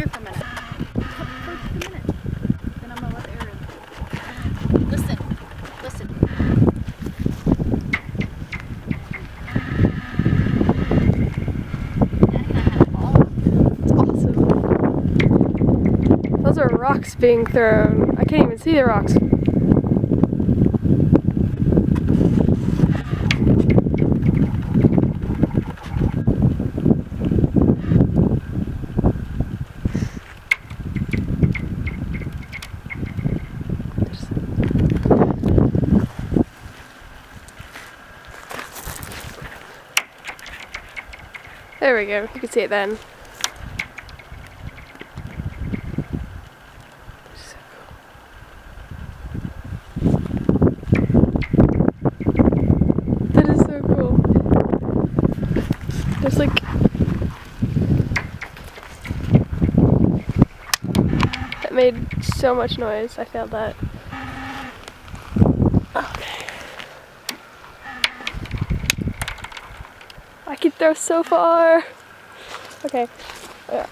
here for a minute. For just a minute. Then I'm gonna let the air in. Listen. Listen. It's awesome. Those are rocks being thrown. I can't even see the rocks. There we go, you can see it then. So cool. That is so cool. There's like that made so much noise. I failed that. Okay. I can throw so far. Okay. Yeah.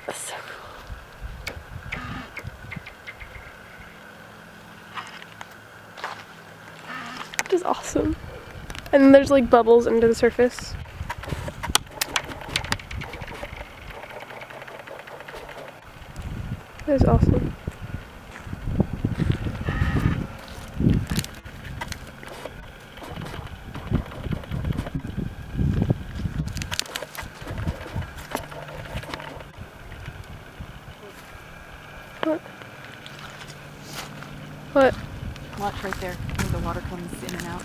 That's so cool. It is awesome. And then there's like bubbles under the surface. That is awesome. What? What? Watch right there where the water comes in and out.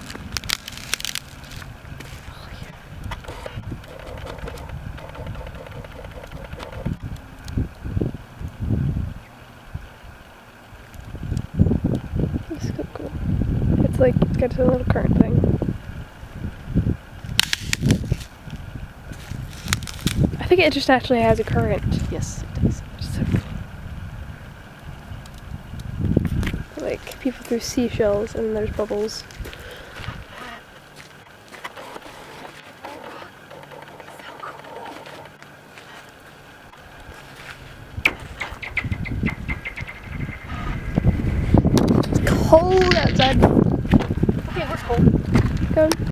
It's so cool. It's like, it's got a little current thing. I think it just actually has a current. Yes, it does. It's so cool. Like, people threw seashells and there's bubbles. It's cold outside. Okay, we're cold. Go.